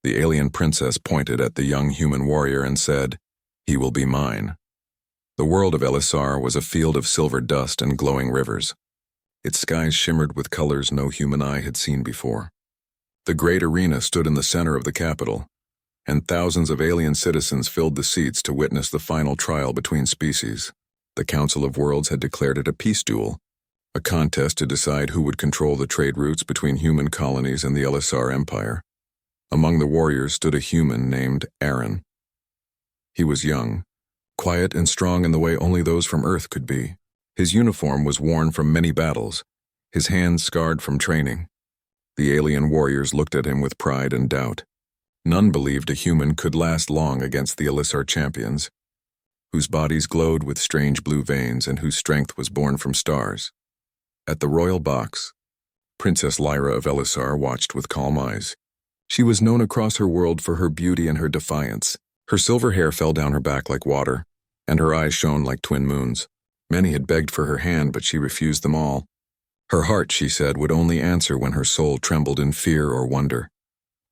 The alien princess pointed at the young human warrior and said, "He will be mine." The world of Elisar was a field of silver dust and glowing rivers. Its skies shimmered with colors no human eye had seen before. The great arena stood in the center of the capital, and thousands of alien citizens filled the seats to witness the final trial between species. The Council of Worlds had declared it a peace duel, a contest to decide who would control the trade routes between human colonies and the Elisar Empire. Among the warriors stood a human named Aaron. He was young, quiet and strong in the way only those from Earth could be. His uniform was worn from many battles, his hands scarred from training. The alien warriors looked at him with pride and doubt. None believed a human could last long against the Elisar champions, whose bodies glowed with strange blue veins and whose strength was born from stars. At the royal box, Princess Lyra of Elisar watched with calm eyes. She was known across her world for her beauty and her defiance. Her silver hair fell down her back like water, and her eyes shone like twin moons. Many had begged for her hand, but she refused them all. Her heart, she said, would only answer when her soul trembled in fear or wonder.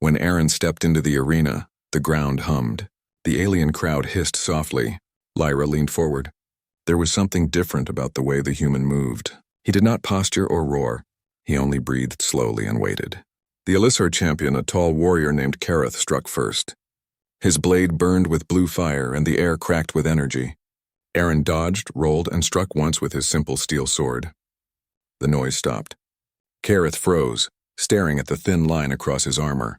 When Aaron stepped into the arena, the ground hummed. The alien crowd hissed softly. Lyra leaned forward. There was something different about the way the human moved. He did not posture or roar. He only breathed slowly and waited. The Elisar champion, a tall warrior named Kareth, struck first. His blade burned with blue fire, and the air cracked with energy. Aaron dodged, rolled, and struck once with his simple steel sword. The noise stopped. Kareth froze, staring at the thin line across his armor.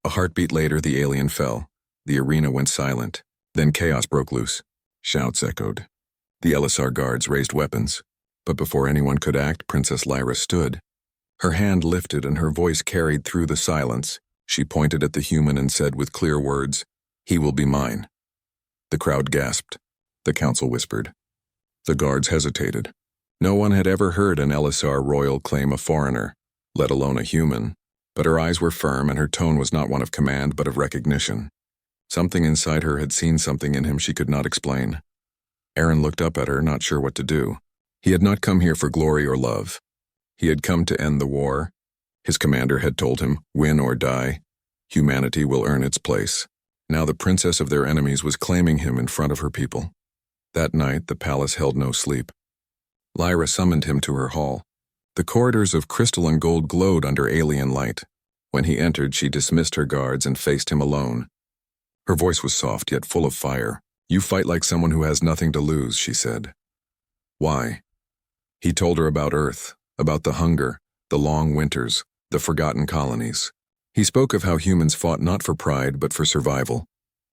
A heartbeat later, the alien fell. The arena went silent. Then chaos broke loose. Shouts echoed. The Elisar guards raised weapons. But before anyone could act, Princess Lyra stood. Her hand lifted and her voice carried through the silence. She pointed at the human and said with clear words, "He will be mine." The crowd gasped. The council whispered. The guards hesitated. No one had ever heard an Elisar royal claim a foreigner, let alone a human, but her eyes were firm and her tone was not one of command but of recognition. Something inside her had seen something in him she could not explain. Aaron looked up at her, not sure what to do. He had not come here for glory or love. He had come to end the war. His commander had told him, "Win or die. Humanity will earn its place." Now the princess of their enemies was claiming him in front of her people. That night, the palace held no sleep. Lyra summoned him to her hall. The corridors of crystal and gold glowed under alien light. When he entered, she dismissed her guards and faced him alone. Her voice was soft yet full of fire. "You fight like someone who has nothing to lose," she said. "Why?" He told her about Earth, about the hunger, the long winters, the forgotten colonies. He spoke of how humans fought not for pride but for survival.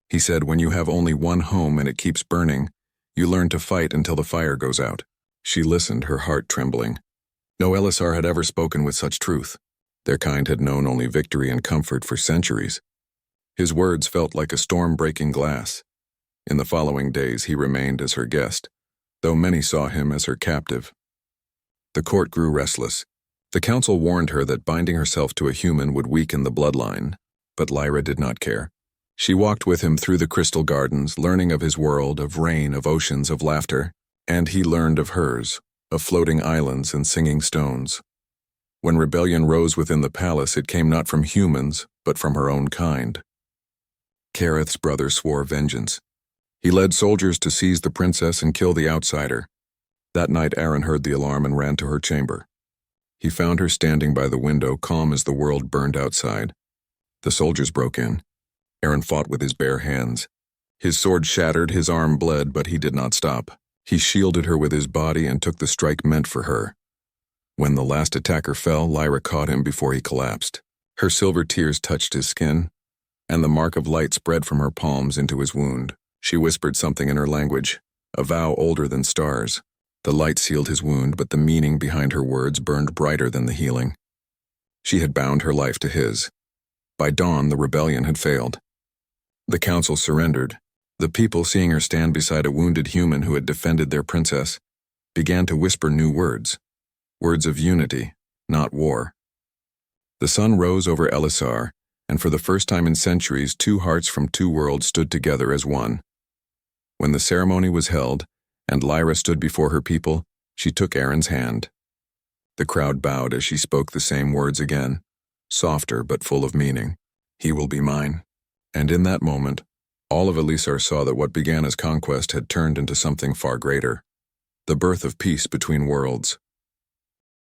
He said, when you have only one home and it keeps burning, you learn to fight until the fire goes out. She listened, her heart trembling. No Elisar had ever spoken with such truth. Their kind had known only victory and comfort for centuries. His words felt like a storm breaking glass. In the following days he remained as her guest, though many saw him as her captive. The court grew restless. The council warned her that binding herself to a human would weaken the bloodline, but Lyra did not care. She walked with him through the crystal gardens, learning of his world, of rain, of oceans, of laughter, and he learned of hers, of floating islands and singing stones. When rebellion rose within the palace, it came not from humans, but from her own kind. Kareth's brother swore vengeance. He led soldiers to seize the princess and kill the outsider. That night Aaron heard the alarm and ran to her chamber. He found her standing by the window, calm as the world burned outside. The soldiers broke in. Aaron fought with his bare hands. His sword shattered, his arm bled, but he did not stop. He shielded her with his body and took the strike meant for her. When the last attacker fell, Lyra caught him before he collapsed. Her silver tears touched his skin, and the mark of light spread from her palms into his wound. She whispered something in her language, a vow older than stars. The light sealed his wound, but the meaning behind her words burned brighter than the healing. She had bound her life to his. By dawn, the rebellion had failed. The council surrendered. The people, seeing her stand beside a wounded human who had defended their princess, began to whisper new words. Words of unity, not war. The sun rose over Elisar, and for the first time in centuries, two hearts from two worlds stood together as one. When the ceremony was held, and Lyra stood before her people, she took Aaron's hand. The crowd bowed as she spoke the same words again, softer but full of meaning. He will be mine. And in that moment, all of Elisar saw that what began as conquest had turned into something far greater. The birth of peace between worlds.